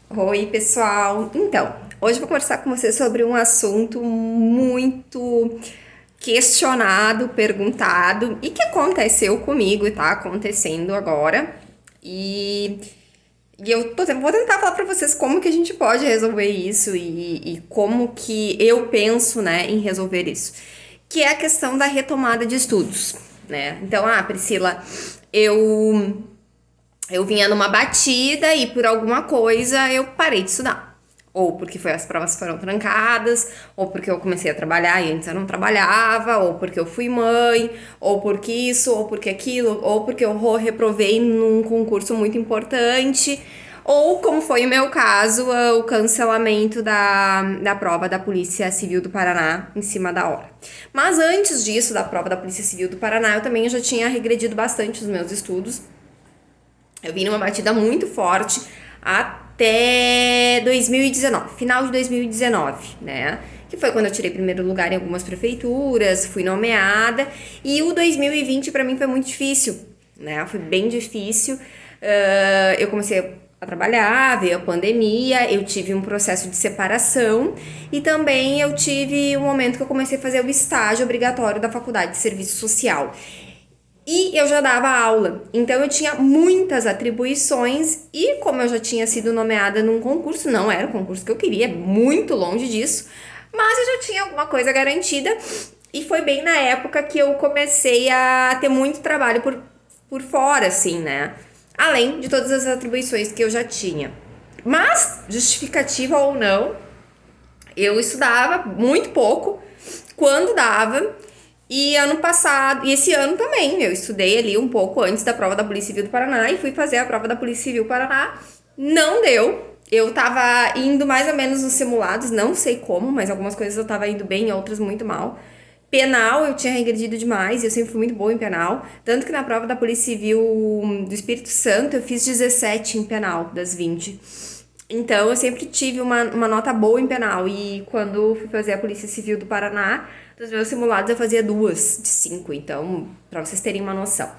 Oi, pessoal. Então, hoje eu vou conversar com você sobre um assunto muito questionado, perguntado e que aconteceu comigo e tá acontecendo agora. E, vou tentar falar pra vocês como que a gente pode resolver isso e como que eu penso, né, em resolver isso. Que é a questão da retomada de estudos, né? Então, Priscila, eu eu vinha numa batida e por alguma coisa eu parei de estudar. Ou porque as provas foram trancadas, ou porque eu comecei a trabalhar e antes eu não trabalhava, ou porque eu fui mãe, ou porque isso, ou porque aquilo, ou porque eu reprovei num concurso muito importante, ou como foi o meu caso, o cancelamento da prova da Polícia Civil do Paraná em cima da hora. Mas antes disso, da prova da Polícia Civil do Paraná, eu também já tinha regredido bastante os meus estudos. Eu vim numa batida muito forte até 2019, final de 2019, né? Que foi quando eu tirei primeiro lugar em algumas prefeituras, fui nomeada. E o 2020 para mim foi muito difícil, né? Foi bem difícil. Eu comecei a trabalhar, veio a pandemia, eu tive um processo de separação e também eu tive um momento que eu comecei a fazer o estágio obrigatório da Faculdade de Serviço Social. E eu já dava aula, então eu tinha muitas atribuições e como eu já tinha sido nomeada num concurso, não era o concurso que eu queria, muito longe disso, mas eu já tinha alguma coisa garantida e foi bem na época que eu comecei a ter muito trabalho por fora, assim, né? Além de todas as atribuições que eu já tinha. Mas, justificativa ou não, eu estudava muito pouco, quando dava, e ano passado, e esse ano também, eu estudei ali um pouco antes da prova da Polícia Civil do Paraná e fui fazer a prova da Polícia Civil do Paraná. Não deu. Eu tava indo mais ou menos nos simulados, não sei como, mas algumas coisas eu tava indo bem, outras muito mal. Penal, eu tinha regredido demais, eu sempre fui muito boa em penal. Tanto que na prova da Polícia Civil do Espírito Santo eu fiz 17 em penal, das 20. Então, eu sempre tive uma nota boa em penal. E quando fui fazer a Polícia Civil do Paraná, dos meus simulados eu fazia 2 de 5. Então, pra vocês terem uma noção. O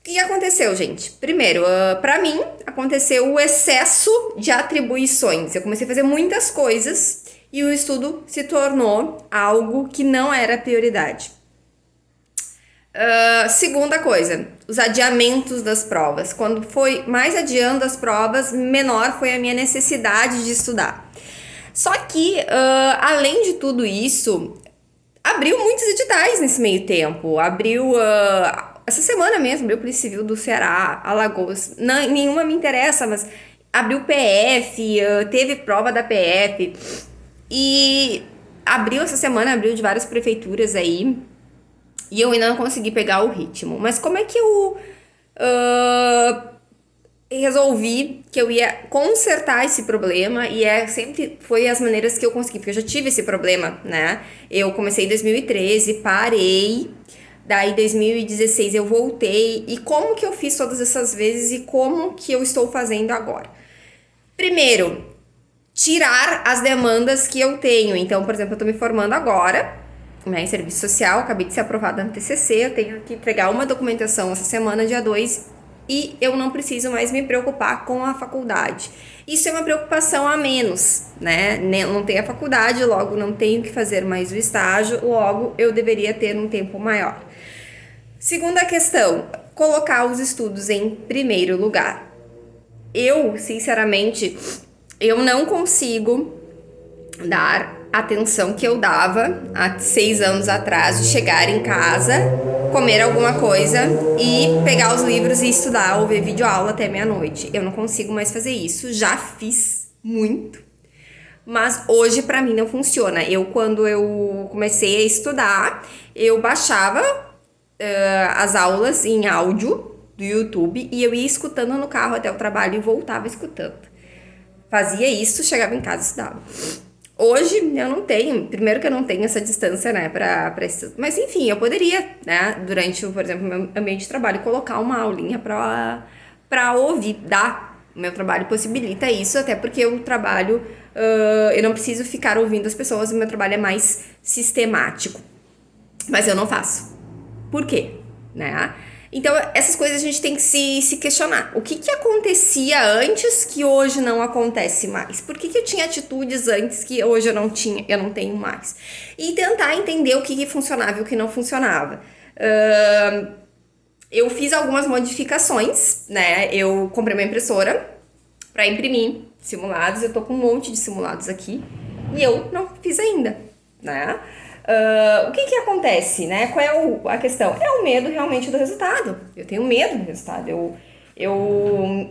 que aconteceu, gente? Primeiro, pra mim, aconteceu o excesso de atribuições. Eu comecei a fazer muitas coisas e o estudo se tornou algo que não era prioridade. Segunda coisa, os adiamentos das provas. Quando foi mais adiando as provas, menor foi a minha necessidade de estudar. Só que, além de tudo isso, abriu muitos editais nesse meio tempo. Abriu, essa semana mesmo, abriu Polícia Civil do Ceará, Alagoas. Não, nenhuma me interessa, mas abriu PF, teve prova da PF. E abriu essa semana, abriu de várias prefeituras aí. E eu ainda não consegui pegar o ritmo. Mas como é que eu resolvi que eu ia consertar esse problema? E sempre foi as maneiras que eu consegui, porque eu já tive esse problema, né? Eu comecei em 2013, parei. Daí, em 2016, eu voltei. E como que eu fiz todas essas vezes e como que eu estou fazendo agora? Primeiro, tirar as demandas que eu tenho. Então, por exemplo, eu estou me formando agora, né, em serviço social, acabei de ser aprovada no TCC, eu tenho que entregar uma documentação essa semana, dia 2, e eu não preciso mais me preocupar com a faculdade. Isso é uma preocupação a menos, né? Não tenho a faculdade, logo não tenho que fazer mais o estágio, logo eu deveria ter um tempo maior. Segunda questão, colocar os estudos em primeiro lugar. Eu, sinceramente, eu não consigo dar a atenção que eu dava há 6 anos atrás de chegar em casa, comer alguma coisa e pegar os livros e estudar ou ver videoaula até meia-noite. Eu não consigo mais fazer isso. Já fiz muito, mas hoje pra mim não funciona. Quando eu comecei a estudar, eu baixava as aulas em áudio do YouTube e eu ia escutando no carro até o trabalho e voltava escutando. Fazia isso, chegava em casa e estudava. Hoje eu não tenho, primeiro que eu não tenho essa distância, né, pra isso. Mas enfim, eu poderia, né, durante, por exemplo, meu ambiente de trabalho, colocar uma aulinha pra ouvir, o meu trabalho possibilita isso, até porque eu trabalho, eu não preciso ficar ouvindo as pessoas, o meu trabalho é mais sistemático. Mas eu não faço. Por quê? Né? Então, essas coisas a gente tem que se questionar. O que acontecia antes que hoje não acontece mais? Por que eu tinha atitudes antes que hoje eu não tenho mais? E tentar entender o que funcionava e o que não funcionava. Eu fiz algumas modificações, né? Eu comprei uma impressora para imprimir simulados. Eu tô com um monte de simulados aqui e eu não fiz ainda, né? O que acontece, né? Qual é a questão? É o medo realmente do resultado. Eu tenho medo do resultado. Eu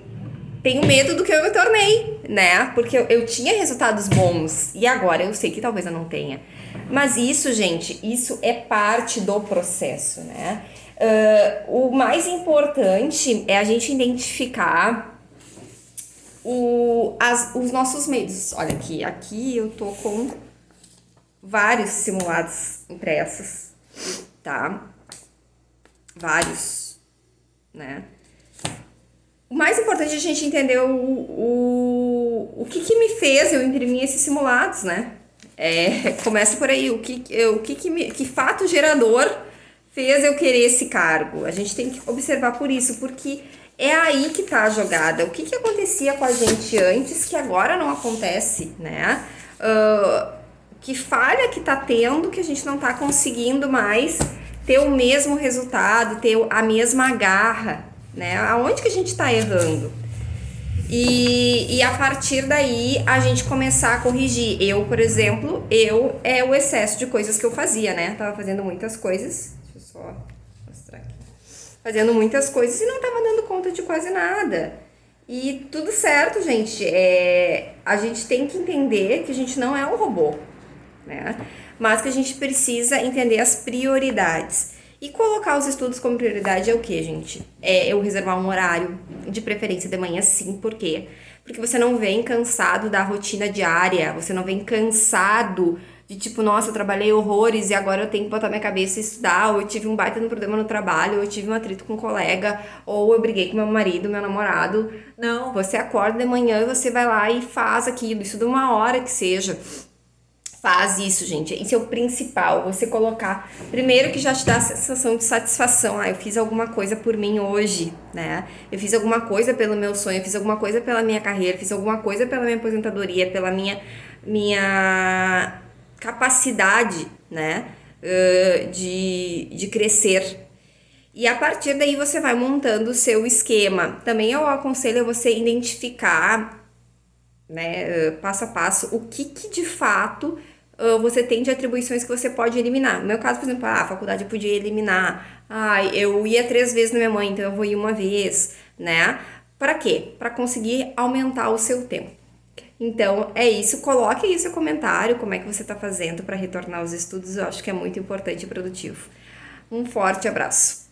tenho medo do que eu me tornei, né? Porque eu tinha resultados bons e agora eu sei que talvez eu não tenha. Mas isso, gente, isso é parte do processo, né? O mais importante é a gente identificar os nossos medos. Olha aqui eu tô com vários simulados impressos, tá? Vários, né? O mais importante é a gente entender o que me fez eu imprimir esses simulados, né? Começa por aí, que fato gerador fez eu querer esse cargo? A gente tem que observar por isso, porque é aí que tá a jogada. O que acontecia com a gente antes que agora não acontece, né? Que falha que tá tendo que a gente não tá conseguindo mais ter o mesmo resultado, ter a mesma garra, né? Aonde que a gente tá errando? E a partir daí a gente começar a corrigir. Eu, por exemplo, é o excesso de coisas que eu fazia, né? Tava fazendo muitas coisas. Deixa eu só mostrar aqui. Fazendo muitas coisas e não tava dando conta de quase nada. E tudo certo, gente. A gente tem que entender que a gente não é um robô, né? Mas que a gente precisa entender as prioridades. E colocar os estudos como prioridade é o que, gente? É eu reservar um horário, de preferência de manhã, sim. Por quê? Porque você não vem cansado da rotina diária, você não vem cansado de tipo, nossa, eu trabalhei horrores e agora eu tenho que botar minha cabeça e estudar, ou eu tive um baita no problema no trabalho, ou eu tive um atrito com um colega, ou eu briguei com meu marido, meu namorado. Não, você acorda de manhã e você vai lá e faz aquilo, isso de uma hora que seja. Faz isso, gente. Isso é o principal. Você colocar. Primeiro que já te dá a sensação de satisfação. Eu fiz alguma coisa por mim hoje, né? Eu fiz alguma coisa pelo meu sonho, eu fiz alguma coisa pela minha carreira, fiz alguma coisa pela minha aposentadoria, pela minha capacidade, né? De crescer. E a partir daí você vai montando o seu esquema. Também eu aconselho você identificar, né, passo a passo, o que de fato você tem de atribuições que você pode eliminar. No meu caso, por exemplo, a faculdade eu podia eliminar. Eu ia 3 vezes na minha mãe, então eu vou ir uma vez, né? Para quê? Para conseguir aumentar o seu tempo. Então, é isso. Coloque aí seu comentário, como é que você está fazendo para retornar aos estudos. Eu acho que é muito importante e produtivo. Um forte abraço.